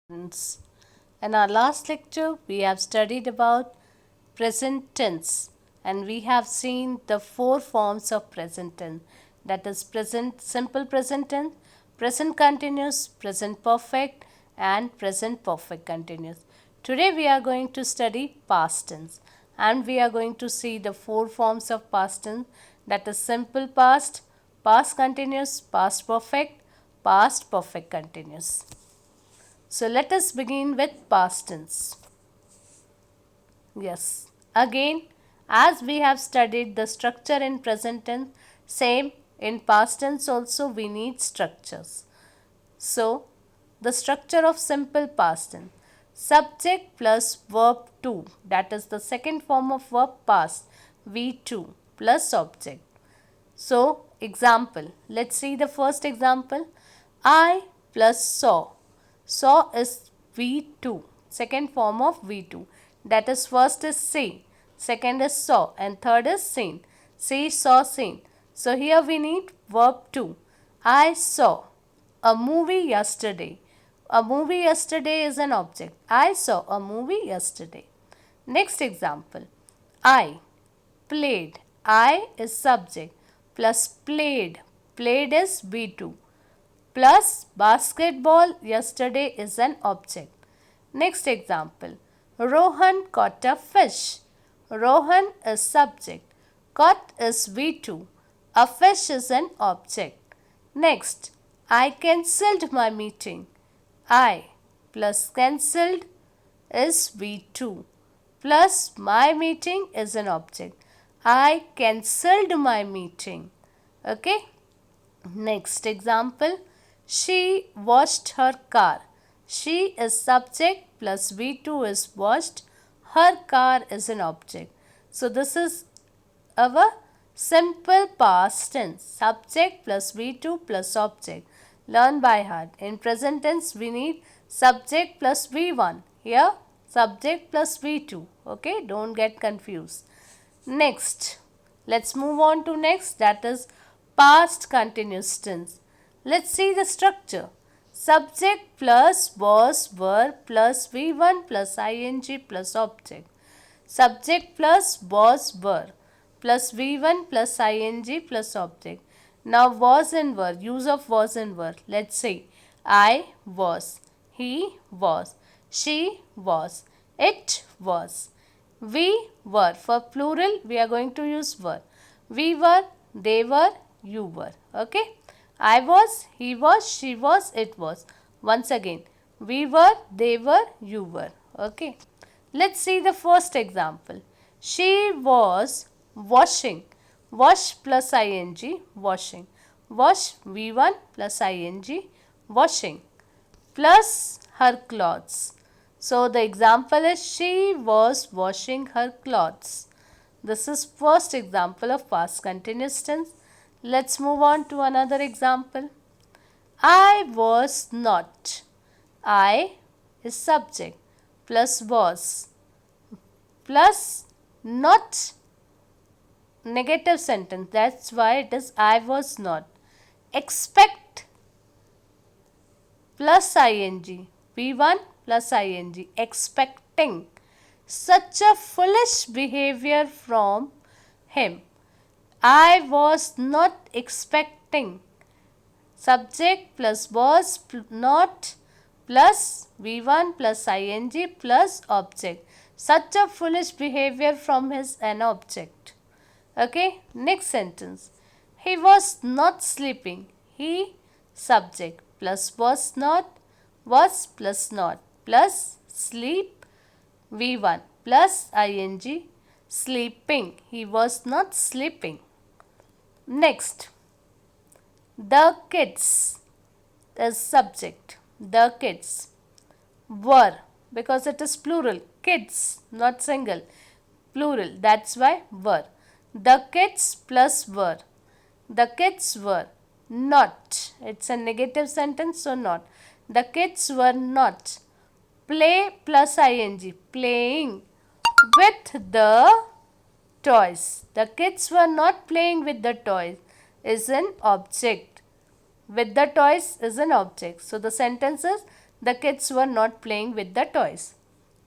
Students. In our last lecture, we have studied about present tense and we have seen the four forms of present tense, that is present simple present tense, present continuous, present perfect and present perfect continuous. Today we are going to study past tense and we are going to see the four forms of past tense, that is simple past, past continuous, past perfect, past perfect continuous. So let us begin with past tense. Yes, again, as we have studied the structure in present tense, same in past tense also we need structures. So, the structure of simple past tense, subject plus verb to, that is the second form of verb past, V2 plus object. So, example, let's see the first example. I plus saw. Saw is V2, second form of V2. That is, first is see, second is saw, and third is seen. See, saw, seen. So, here we need verb to. I saw a movie yesterday. A movie yesterday is an object. I saw a movie yesterday. Next example. I played. I is subject plus played. Played is B2 plus basketball yesterday is an object. Next example. Rohan caught a fish. Rohan is subject. Caught is V2. A fish is an object. Next. I cancelled my meeting. I plus cancelled is V2 plus my meeting is an object. I cancelled my meeting. Okay. Next example. She washed her car. She is subject plus V2 is washed. Her car is an object. So this is our simple past tense. Subject plus V2 plus object. Learn by heart. In present tense we need subject plus V1. Here subject plus V2. Okay, don't get confused. Next, let's move on to next, that is past continuous tense. Let's see the structure. Subject plus was were plus V1 plus ing plus object. Subject plus was were plus V1 plus ing plus object. Now was and were, use of was and were. Let's say I was, he was, she was, it was. We were, for plural we are going to use were. We were, they were, you were. Okay. I was, he was, she was, it was. Once again, we were, they were, you were. Okay. Let's see the first example. She was washing. Wash plus ing, washing. Wash V1 plus ing, washing. Plus her clothes. So the example is she was washing her clothes. This is first example of past continuous tense. Let's move on to another example. I was not. I is subject plus was plus not negative sentence. That's why it is I was not. Expect plus ing. V1 plus ing. Expecting. Such a foolish behavior from him. I was not expecting. Subject plus was not plus V1 plus ing plus object. Such a foolish behavior from his an object. Okay. Next sentence. He was not sleeping. He subject plus was plus not plus sleep V1 plus ing sleeping. He was not sleeping. Next, the kids is subject. The kids were, because it is plural. Kids, not single. Plural. That's why were. The kids plus were. The kids were not. It's a negative sentence, so not. The kids were not. Play plus ing. Playing with the toys. The kids were not playing with the toys is an object. With the toys is an object. So the sentence is the kids were not playing with the toys.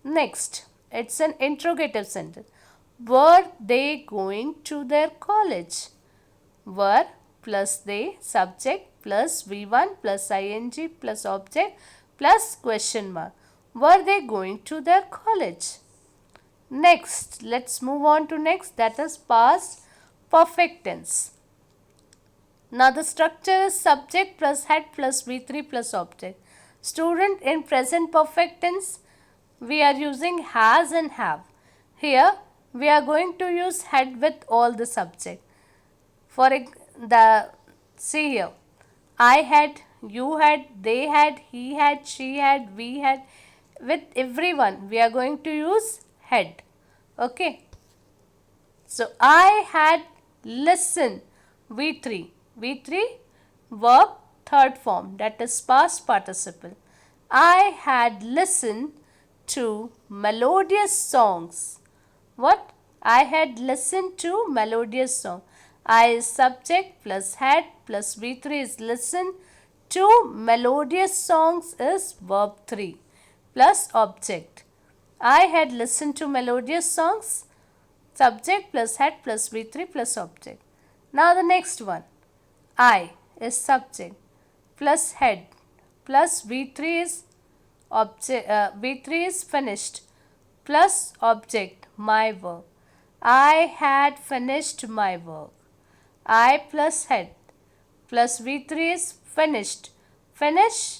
Next, it's an interrogative sentence. Were they going to their college? Were plus they, subject plus V1 plus ing plus object plus question mark. Were they going to their college? Next, let's move on to next, that is past perfect tense. Now the structure is subject plus head plus V3 plus object. Student, in present perfect tense we are using has and have. Here we are going to use head with all the subject. For the, see here, I had, you had, they had, he had, she had, we had, with everyone we are going to use head. Okay. So I had listened, V3. V3 verb third form, that is past participle. I had listened to melodious songs. What? I had listened to melodious song. I is subject plus had plus V3 is listen to melodious songs is verb 3 plus object. I had listened to melodious songs, subject plus had plus V3 plus object. Now the next one, I is subject plus head plus V3 is object, V3 is finished plus object, my work. I had finished my work. I plus head plus V3 is finished. Finish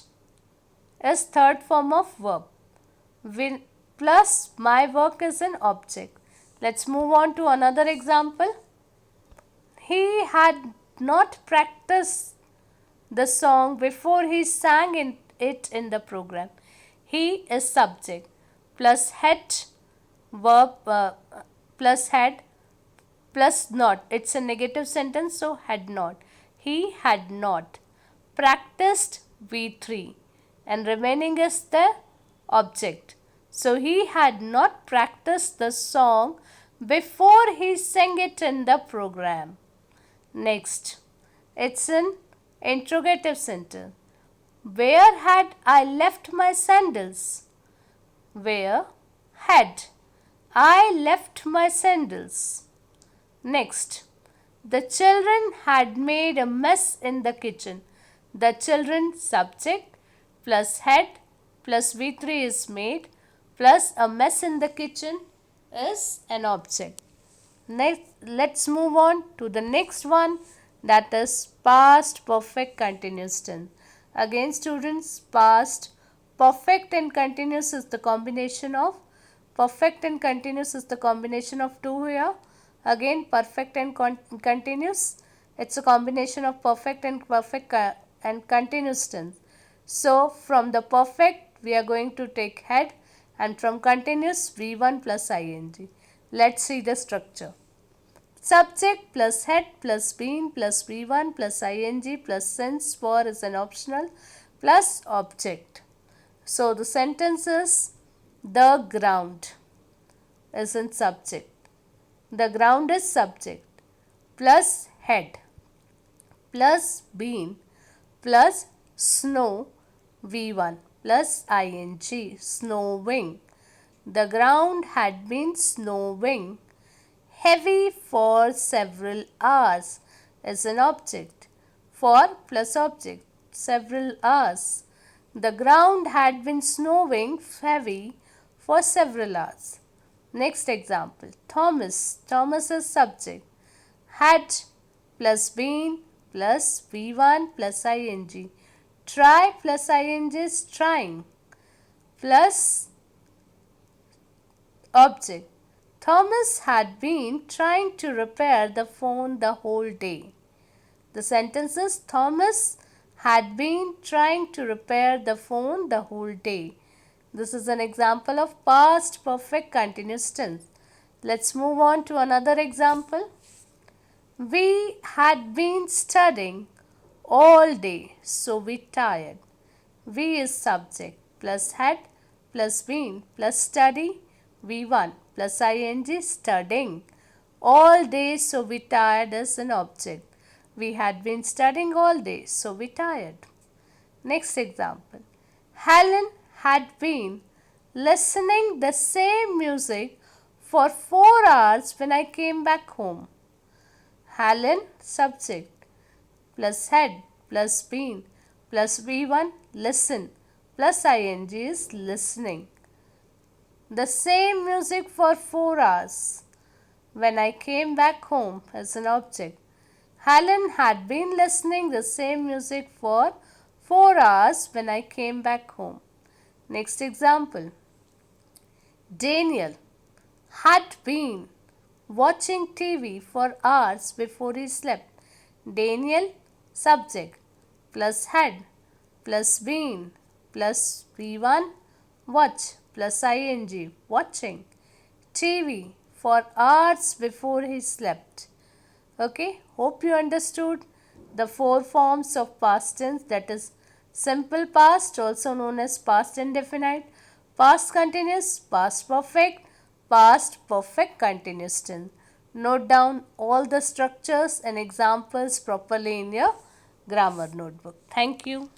is third form of verb. Plus my work is an object. Let's move on to another example. He had not practiced the song before he sang it in the program. He is subject plus head verb plus had plus not. It's a negative sentence, so had not. He had not practiced V3 and remaining is the object. So he had not practiced the song before he sang it in the program. Next, it's an interrogative sentence. Where had I left my sandals? Where had I left my sandals? Next, the children had made a mess in the kitchen. The children subject plus had plus V3 is made plus a mess in the kitchen is an object. Next, let's move on to the next one, that is past perfect continuous tense. Again students, past perfect and continuous is the combination of two here. Again perfect and continuous, it's a combination of perfect and continuous tense. So from the perfect we are going to take head and from continuous V1 plus ing. Let's see the structure. Subject plus head plus been plus V1 plus ing plus since for is an optional plus object. So the sentence is the ground is in subject. The ground is subject plus head plus been plus snow V1 plus ing snowing. The ground had been snowing heavy for several hours is an object. For plus object, several hours. The ground had been snowing heavy for several hours. Next example, Thomas. Thomas is subject. Had plus been plus V1 plus ing. Try plus ing is trying plus object. Thomas had been trying to repair the phone the whole day. The sentence is Thomas had been trying to repair the phone the whole day. This is an example of past perfect continuous tense. Let's move on to another example. We had been studying all day, so we tired. We is subject plus had plus been plus study V1 plus ing studying. All day, so we tired is an object. We had been studying all day, so we tired. Next example. Helen had been listening the same music for 4 hours when I came back home. Helen subject plus had plus been plus V1 listen plus ing is listening. The same music for 4 hours when I came back home as an object. Helen had been listening the same music for 4 hours when I came back home. Next example. Daniel had been watching TV for hours before he slept. Daniel subject plus had plus been plus V1 watch plus ing watching TV for hours before he slept. Okay, hope you understood the 4 forms of past tense, that is simple past also known as past indefinite, past continuous, past perfect, past perfect continuous tense. Note down all the structures and examples properly in your grammar notebook. Thank you.